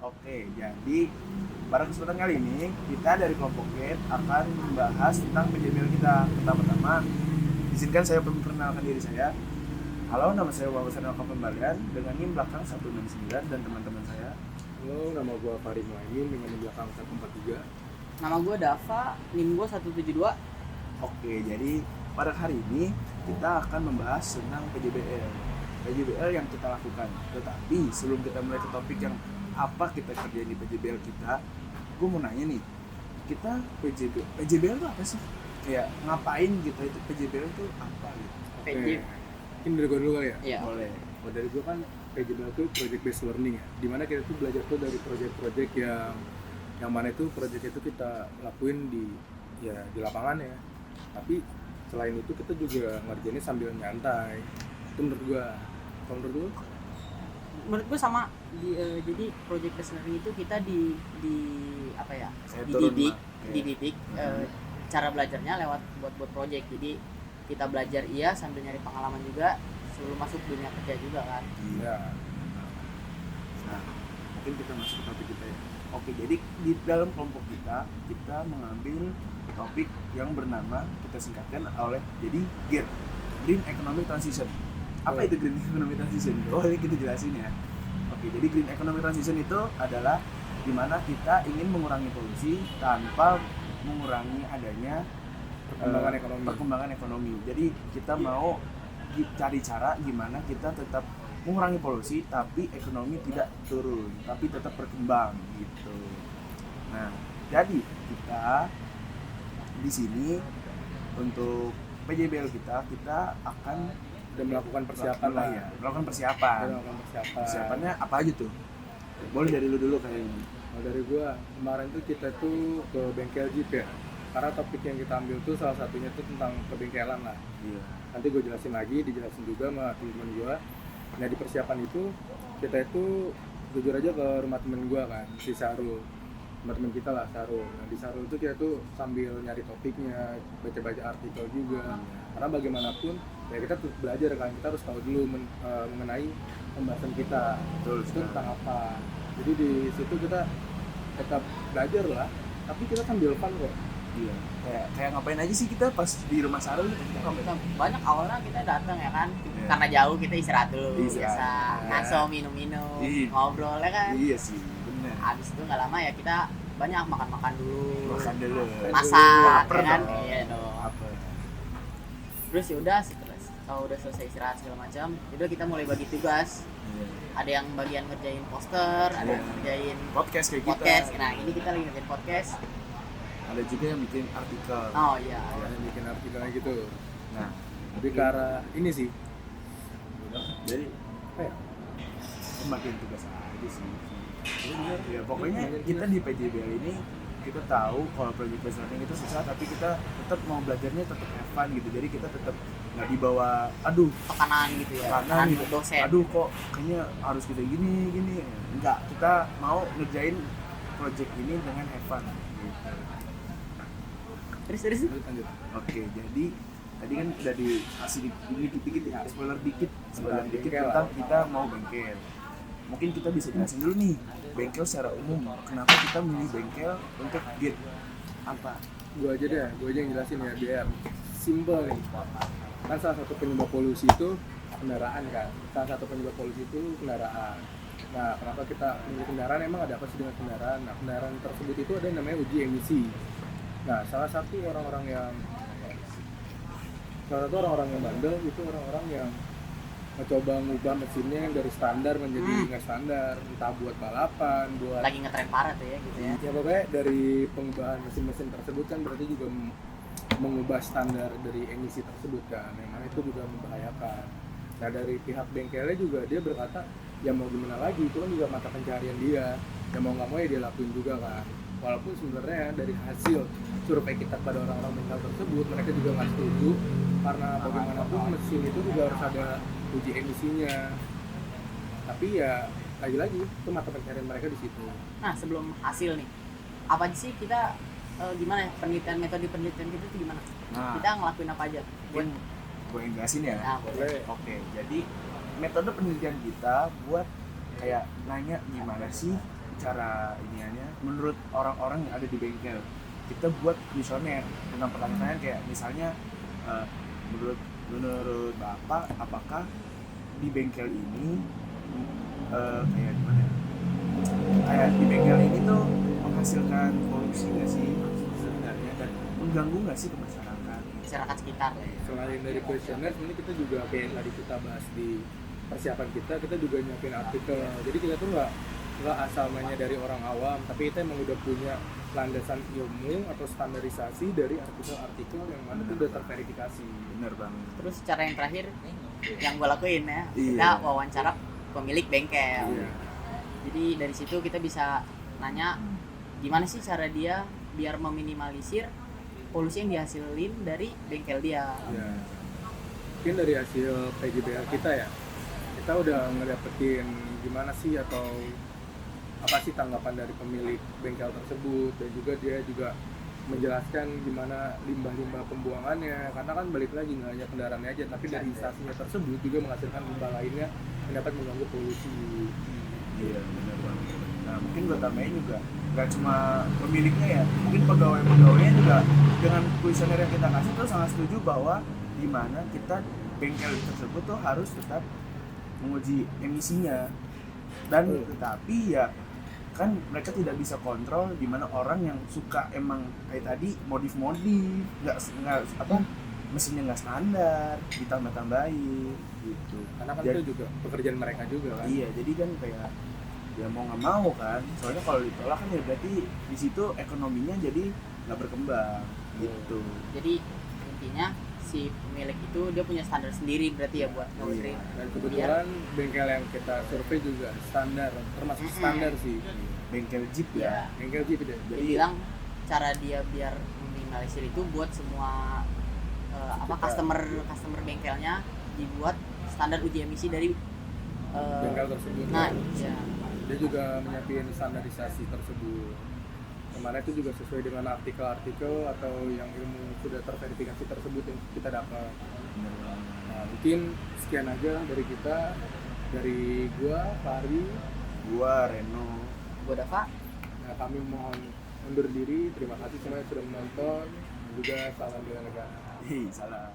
Oke, jadi pada kesempatan kali ini kita dari kelompok GATE akan membahas tentang PJBL kita. Pertama-tama, izinkan saya memperkenalkan diri saya. Halo, nama saya Wawasan Alka Pembalian dengan NIM belakang 169 dan teman-teman saya. Halo, nama gue Fahri Muaimin dengan di belakang 143. Nama gue Dava, NIM gue 172. Oke, jadi pada hari ini kita akan membahas tentang PJBL. PJBL yang kita lakukan. Tetapi sebelum kita mulai ke topik yang apa kita kerjain di PJBL kita, gue mau nanya nih, kita PJBL itu apa sih? Kayak ngapain kita itu PJBL itu apa gitu? PJ. Mungkin dari gue dulu kali ya? Iya. Boleh. Kalau dari gue kan PJBL itu project based learning ya, dimana kita tuh belajar tuh dari project-project yang mana itu project itu kita lakuin di lapangan ya. Tapi selain itu kita juga ngerjainnya sambil nyantai. Itu menurut gue. Kalau menurut lu? Menurut gue sama. Jadi project based learning itu kita di apa ya? Saya turun, Dididik, Mak. dididik cara belajarnya lewat buat project. Jadi kita belajar sambil nyari pengalaman juga sebelum masuk dunia kerja juga kan. Iya. Nah, mungkin kita masuk ke topik kita ya. Oke, jadi di dalam kelompok kita mengambil topik yang bernama, kita singkatkan oleh jadi GET, Green Economic Transition. Apa itu Green Economic Transition? Oh, ini kita jelasin ya. Oke, jadi Green Economic Transition itu adalah dimana kita ingin mengurangi polusi tanpa mengurangi adanya perkembangan ekonomi. Jadi kita mau cari cara gimana kita tetap mengurangi polusi tapi ekonomi tidak turun, tapi tetap berkembang gitu. Nah, jadi kita di sini untuk PJBL kita akan Melakukan persiapan lah ya. melakukan persiapan. Persiapannya apa aja tuh? Boleh dari lu dulu kayaknya. Kalau dari gue, kemarin tuh kita tuh ke bengkel Jeep ya. Karena topik yang kita ambil tuh salah satunya tuh tentang kebengkelan lah. Iya. Nanti gue jelasin lagi, dijelasin juga sama teman gue. Nah di persiapan itu kita itu jujur aja ke rumah temen gue kan, si Sarul, rumah temen kita lah Sarul. Nah di Sarul itu kita tuh sambil nyari topiknya, baca-baca artikel juga. Karena bagaimanapun ya kita tuh belajar kan, kita harus tahu dulu mengenai pembahasan kita. Betul, Itu tentang apa. Jadi di situ kita tetap belajar lah, tapi kita sambil fun kok. Iya. Kayak ngapain aja sih kita pas di rumah Sarul gitu? Kita ngapain? Kita banyak awalnya kita datang ya kan. Iya. Karena jauh kita istirahat dulu Istirahat. biasa. Iya. Ngaso minum-minum, Iya. ngobrol ya kan. Iya sih, bener. Habis itu nggak lama ya kita banyak makan-makan dulu. Makan dulu. Masak Laper ya kan. dong. Iya dong. Apa? Terus ya udah kalau udah selesai istirahat segala macam, udah kita mulai bagi tugas. Iya. Ada yang bagian ngerjain poster, ada yang ngerjain Podcast kayak podcast. kita. Nah, ini kita lagi ngerjain podcast. Ada juga yang bikin artikel. Oh iya. Ya, yang bikin artikelnya gitu. Nah, Tapi ke arah ini sih, jadi apa ya? semakin tugas aja sih. Ya pokoknya kita di PJBL ini kita tahu kalau project based learning itu susah, tapi kita tetap mau belajarnya tetap have fun gitu. Jadi kita tetap nggak dibawa Tekanan gitu ya. tekanan gitu. dosen. Aduh kok kayaknya harus kita gini. Enggak, kita mau ngerjain project ini dengan have fun gitu. Terus Lanjut. Oke, jadi tadi kan udah dikasih dikit-dikit ya, spoiler dikit Bengkel tentang lah. kita mau bengkel. Mungkin kita bisa jelasin dulu nih, bengkel secara umum. Kenapa kita milih bengkel untuk GET? Apa? Gue aja yang jelasin ya biar simple nih. Kan salah satu penyebab polusi itu kendaraan kan. Salah satu penyebab polusi itu kendaraan. Nah, kenapa kita memilih kendaraan? Emang ada apa sih dengan kendaraan? Nah, kendaraan tersebut itu ada yang namanya uji emisi. Nah, salah satu orang-orang yang bandel itu orang-orang yang mencoba ngubah mesinnya yang dari standar menjadi nggak standar, entah buat balapan, buat lagi ngetren parah tuh ya gitu ya. ya pokoknya dari pengubahan mesin-mesin tersebut kan berarti juga mengubah standar dari emisi tersebut kan, yang mana itu juga membahayakan. Nah dari pihak bengkelnya juga dia berkata ya mau gimana lagi, itu kan juga mata pencarian dia, ya mau nggak mau ya dia lakuin juga kan. Walaupun sebenarnya dari hasil survei kita pada orang-orang bengkel tersebut mereka juga nggak setuju, karena bagaimanapun mesin itu juga harus ada uji emisinya. Tapi ya lagi-lagi itu mata pencarian mereka di situ. Nah, sebelum hasil nih, apa aja sih kita gimana ya metode penelitian kita itu gimana? Nah, Kita ngelakuin apa aja? mungkin gue yang jelasin ya. Nah, boleh. Oke, jadi metode penelitian kita buat kayak nanya gimana sih cara iniannya menurut orang-orang yang ada di bengkel. Kita buat kuesioner tentang pertanyaan kayak misalnya menurut Bapak apakah di bengkel ini kayak gimana ya? Kayak di bengkel ini tuh menghasilkan polusi nggak sih sebenarnya dan mengganggu nggak sih ke masyarakat? Masyarakat sekitar. Selain dari kuesioner, ini kita juga kayak yang tadi kita bahas di persiapan kita juga nyiapin artikel. Jadi kita tuh nggak asal nanya dari orang awam, tapi kita emang udah punya landasan ilmu atau standarisasi dari artikel-artikel yang mana itu udah terverifikasi. Bener banget. Terus cara yang terakhir yang gue lakuin ya, Iya. kita wawancara pemilik bengkel. Iya. Jadi dari situ kita bisa nanya gimana sih cara dia biar meminimalisir polusi yang dihasilin dari bengkel dia. Ya. Mungkin dari hasil PJBL kita ya, kita udah ngedapetin gimana sih atau apa sih tanggapan dari pemilik bengkel tersebut, dan juga dia juga menjelaskan gimana limbah-limbah pembuangannya, karena kan balik lagi nggak hanya kendaraannya aja, tapi dari instasinya tersebut juga menghasilkan limbah lainnya yang dapat mengganggu polusi. Iya benar banget. Nah mungkin gue tambahin juga nggak cuma pemiliknya ya, mungkin pegawai-pegawainya juga dengan kuesioner yang kita kasih tuh sangat setuju bahwa di mana kita bengkel tersebut tuh harus tetap menguji emisinya dan tetapi ya kan mereka tidak bisa kontrol di mana orang yang suka emang kayak tadi modif-modif nggak apa mesinnya nggak standar ditambah-tambahin gitu. Karena kan Jadi- itu juga pekerjaan mereka juga kan. Iya, jadi kan kayak ya mau nggak mau kan, soalnya kalau ditolak kan ya berarti di situ ekonominya jadi nggak berkembang gitu. Jadi intinya si pemilik itu dia punya standar sendiri berarti ya buat ngawurin. Dan kebetulan bengkel yang kita survei juga standar, termasuk standar sih. Bengkel Jeep Iya. ya. Bengkel Jeep itu. Dia bilang cara dia biar meminimalisir itu buat semua customer bengkelnya dibuat standar uji emisi dari Bengkel tersebut. nah ya. Dia juga menyiapin standarisasi tersebut. Kemarin itu juga sesuai dengan artikel-artikel atau yang ilmu sudah terverifikasi tersebut yang kita dapat. Nah, mungkin sekian aja dari kita, dari gua, Fahri. Gua Reno. Gua Dava. Nah, kami mohon undur diri. Terima kasih semuanya sudah menonton. Dan juga salam bela negara. Hei, salam.